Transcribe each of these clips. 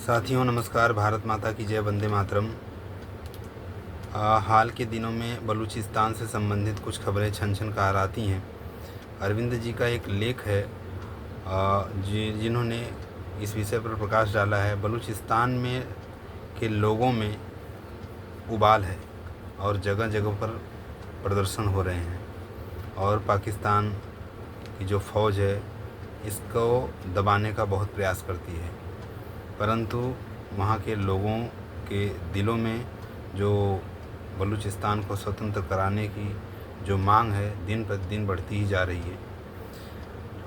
साथियों नमस्कार। भारत माता की जय, वंदे मातरम। हाल के दिनों में बलूचिस्तान से संबंधित कुछ खबरें छन छन कार आती हैं। अरविंद जी का एक लेख है जिन्होंने इस विषय पर प्रकाश डाला है। बलूचिस्तान में के लोगों में उबाल है और जगह जगह पर प्रदर्शन हो रहे हैं और पाकिस्तान की जो फ़ौज है इसको दबाने का बहुत प्रयास करती है, परंतु वहाँ के लोगों के दिलों में जो बलूचिस्तान को स्वतंत्र कराने की जो मांग है दिन प्रतिदिन बढ़ती ही जा रही है।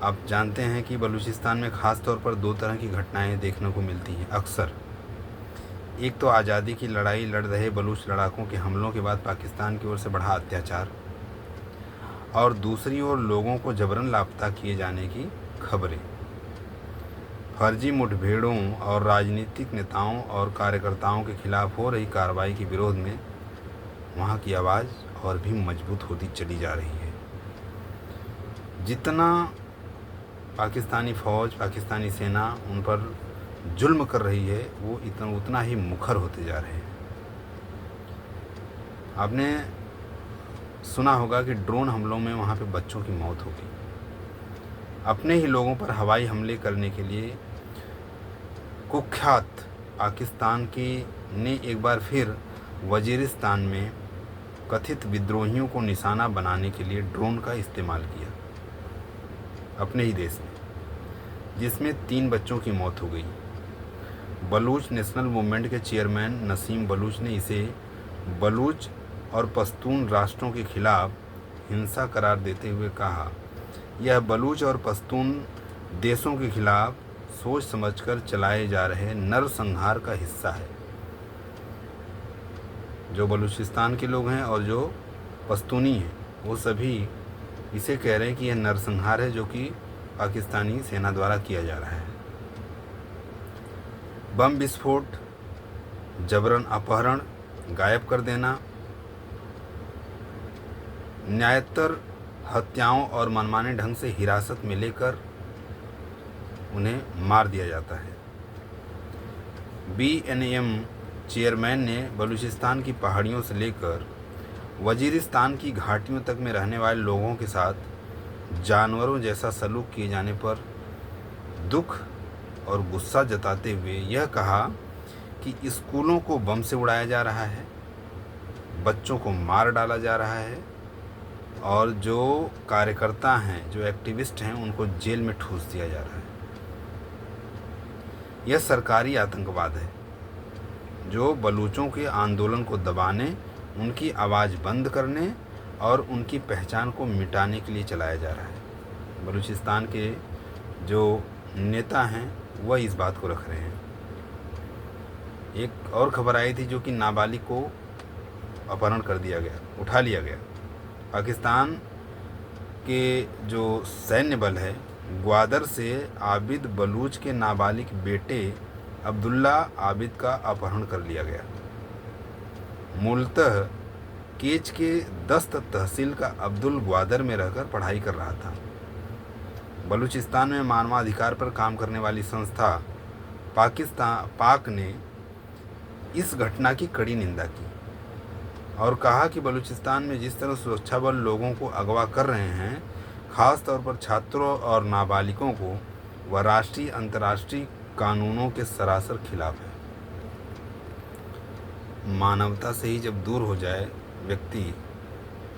आप जानते हैं कि बलूचिस्तान में ख़ास तौर पर दो तरह की घटनाएं देखने को मिलती हैं अक्सर। एक तो आज़ादी की लड़ाई लड़ रहे बलूच लड़ाकों के हमलों के बाद पाकिस्तान की ओर से बढ़ा अत्याचार, और दूसरी ओर लोगों को जबरन लापता किए जाने की खबरें। फर्जी मुठभेड़ों और राजनीतिक नेताओं और कार्यकर्ताओं के खिलाफ हो रही कार्रवाई के विरोध में वहाँ की आवाज़ और भी मजबूत होती चली जा रही है। जितना पाकिस्तानी फ़ौज, पाकिस्तानी सेना उन पर जुल्म कर रही है वो उतना ही मुखर होते जा रहे हैं। आपने सुना होगा कि ड्रोन हमलों में वहाँ पे बच्चों की मौत हो गई। अपने ही लोगों पर हवाई हमले करने के लिए कुख्यात पाकिस्तान की ने एक बार फिर वजीरिस्तान में कथित विद्रोहियों को निशाना बनाने के लिए ड्रोन का इस्तेमाल किया अपने ही देश में, जिसमें 3 बच्चों की मौत हो गई। बलूच नेशनल मूवमेंट के चेयरमैन नसीम बलूच ने इसे बलूच और पश्तून राष्ट्रों के खिलाफ हिंसा करार देते हुए कहा, यह बलूच और पश्तून देशों के खिलाफ सोच समझकर चलाए जा रहे नरसंहार का हिस्सा है। जो बलूचिस्तान के लोग हैं और जो पश्तूनी हैं वो सभी इसे कह रहे हैं कि यह नरसंहार है जो कि पाकिस्तानी सेना द्वारा किया जा रहा है। बम विस्फोट, जबरन अपहरण, गायब कर देना, न्यायतर हत्याओं और मनमाने ढंग से हिरासत में लेकर उन्हें मार दिया जाता है। BNM चेयरमैन ने बलूचिस्तान की पहाड़ियों से लेकर वजीरिस्तान की घाटियों तक में रहने वाले लोगों के साथ जानवरों जैसा सलूक किए जाने पर दुख और गुस्सा जताते हुए यह कहा कि स्कूलों को बम से उड़ाया जा रहा है, बच्चों को मार डाला जा रहा है और जो कार्यकर्ता हैं, जो एक्टिविस्ट हैं, उनको जेल में ठूस दिया जा रहा है। यह सरकारी आतंकवाद है जो बलूचों के आंदोलन को दबाने, उनकी आवाज़ बंद करने और उनकी पहचान को मिटाने के लिए चलाया जा रहा है। बलूचिस्तान के जो नेता हैं वह इस बात को रख रहे हैं। एक और खबर आई थी जो कि नाबालिग को अपहरण कर दिया गया, उठा लिया गया। पाकिस्तान के जो सैन्य बल है ग्वादर से आबिद बलूच के नाबालिग बेटे अब्दुल्ला आबिद का अपहरण कर लिया गया। मूलतः केच के दस्त तहसील का अब्दुल ग्वादर में रहकर पढ़ाई कर रहा था। बलूचिस्तान में मानवाधिकार पर काम करने वाली संस्था पाक ने इस घटना की कड़ी निंदा की और कहा कि बलूचिस्तान में जिस तरह सुरक्षा बल लोगों को अगवा कर रहे हैं, ख़ास तौर पर छात्रों और नाबालिगों को, वह राष्ट्रीय अंतर्राष्ट्रीय कानूनों के सरासर खिलाफ है। मानवता से ही जब दूर हो जाए व्यक्ति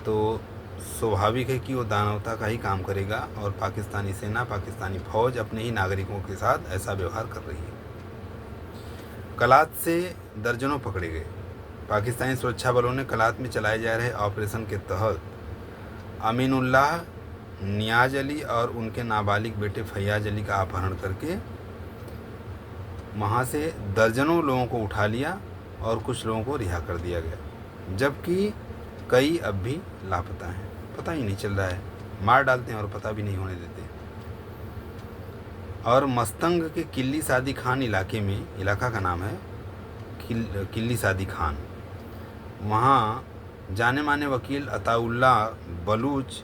तो स्वाभाविक है कि वो दानवता का ही काम करेगा, और पाकिस्तानी सेना, पाकिस्तानी फ़ौज अपने ही नागरिकों के साथ ऐसा व्यवहार कर रही है। कलात से दर्जनों पकड़े गए। पाकिस्तानी सुरक्षा बलों ने कलात में चलाए जा रहे ऑपरेशन के तहत अमीनुल्लाह, नियाज अली और उनके नाबालिग बेटे फैयाज अली का अपहरण करके वहाँ से दर्जनों लोगों को उठा लिया और कुछ लोगों को रिहा कर दिया गया, जबकि कई अब भी लापता हैं। पता ही नहीं चल रहा है, मार डालते हैं और पता भी नहीं होने देते। और मस्तंग के किल्ली सादी खान इलाके में, इलाका का नाम है किल्ली सादी खान, वहाँ जाने माने वकील अताउल्ला बलूच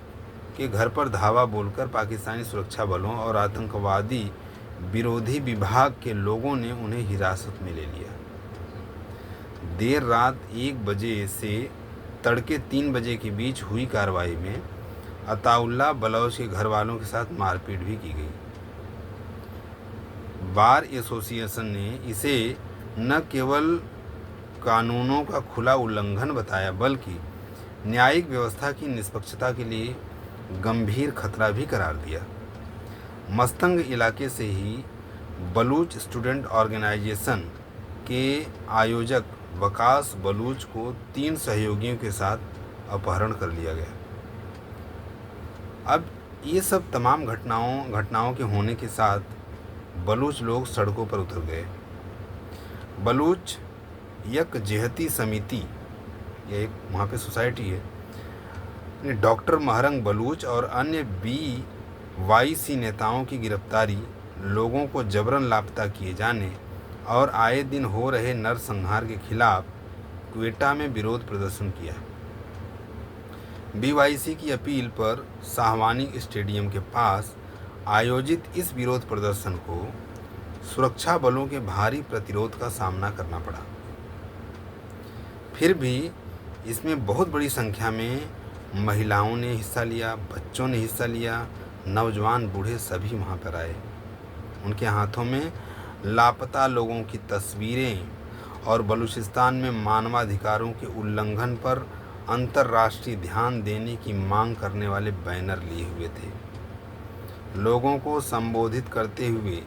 के घर पर धावा बोलकर पाकिस्तानी सुरक्षा बलों और आतंकवादी विरोधी विभाग के लोगों ने उन्हें हिरासत में ले लिया। देर रात 1 बजे से तड़के 3 बजे के बीच हुई कार्रवाई में अताउल्ला बलोच के घर वालों के साथ मारपीट भी की गई। बार एसोसिएशन ने इसे न केवल कानूनों का खुला उल्लंघन बताया बल्कि न्यायिक व्यवस्था की निष्पक्षता के लिए गंभीर खतरा भी करार दिया। मस्तंग इलाके से ही बलूच स्टूडेंट ऑर्गेनाइजेशन के आयोजक वकास बलूच को 3 सहयोगियों के साथ अपहरण कर लिया गया। अब ये सब तमाम घटनाओं के होने के साथ बलूच लोग सड़कों पर उतर गए। बलूच यकजहती समिति, यह एक वहाँ पे सोसाइटी है, डॉक्टर महरंग बलूच और अन्य BYC नेताओं की गिरफ्तारी, लोगों को जबरन लापता किए जाने और आए दिन हो रहे नरसंहार के खिलाफ क्वेटा में विरोध प्रदर्शन किया। BYC की अपील पर शाहवानी स्टेडियम के पास आयोजित इस विरोध प्रदर्शन को सुरक्षा बलों के भारी प्रतिरोध का सामना करना पड़ा। फिर भी इसमें बहुत बड़ी संख्या में महिलाओं ने हिस्सा लिया, बच्चों ने हिस्सा लिया, नौजवान बूढ़े सभी वहाँ पर आए। उनके हाथों में लापता लोगों की तस्वीरें और बलूचिस्तान में मानवाधिकारों के उल्लंघन पर अंतर्राष्ट्रीय ध्यान देने की मांग करने वाले बैनर लिए हुए थे। लोगों को संबोधित करते हुए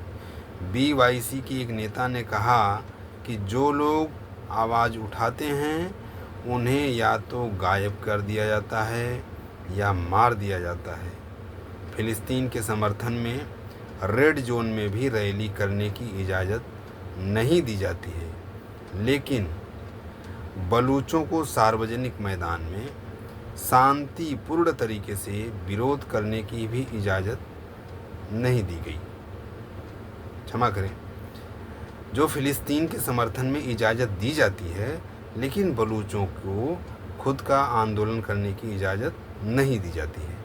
BYC के एक नेता ने कहा कि जो लोग आवाज़ उठाते हैं उन्हें या तो गायब कर दिया जाता है या मार दिया जाता है। फिलिस्तीन के समर्थन में रेड जोन में भी रैली करने की इजाज़त नहीं दी जाती है, लेकिन बलूचों को सार्वजनिक मैदान में शांतिपूर्ण तरीके से विरोध करने की भी इजाज़त नहीं दी गई। क्षमा करें, जो फिलिस्तीन के समर्थन में इजाज़त दी जाती है, लेकिन बलूचों को खुद का आंदोलन करने की इजाज़त नहीं दी जाती है।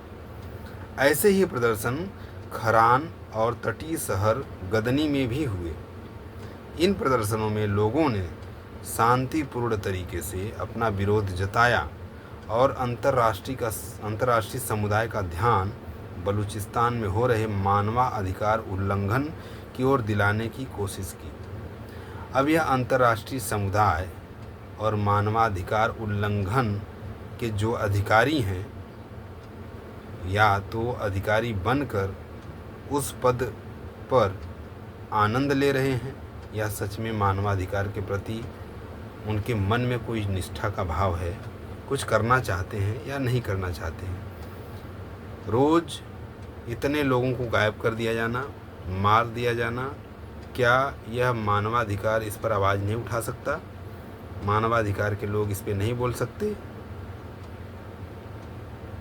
ऐसे ही प्रदर्शन खरान और तटीय शहर गदनी में भी हुए। इन प्रदर्शनों में लोगों ने शांतिपूर्ण तरीके से अपना विरोध जताया और अंतर्राष्ट्रीय समुदाय का ध्यान बलूचिस्तान में हो रहे मानवाधिकार उल्लंघन की ओर दिलाने की कोशिश की। अब यह अंतर्राष्ट्रीय समुदाय और मानवाधिकार उल्लंघन के जो अधिकारी हैं, या तो अधिकारी बनकर उस पद पर आनंद ले रहे हैं या सच में मानवाधिकार के प्रति उनके मन में कोई निष्ठा का भाव है, कुछ करना चाहते हैं या नहीं करना चाहते हैं। रोज़ इतने लोगों को गायब कर दिया जाना, मार दिया जाना, क्या यह मानवाधिकार इस पर आवाज़ नहीं उठा सकता? मानवाधिकार के लोग इस पे नहीं बोल सकते?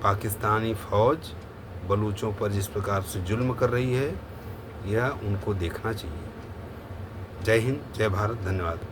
पाकिस्तानी फ़ौज बलूचों पर जिस प्रकार से जुल्म कर रही है, यह उनको देखना चाहिए। जय हिंद, जय भारत, धन्यवाद।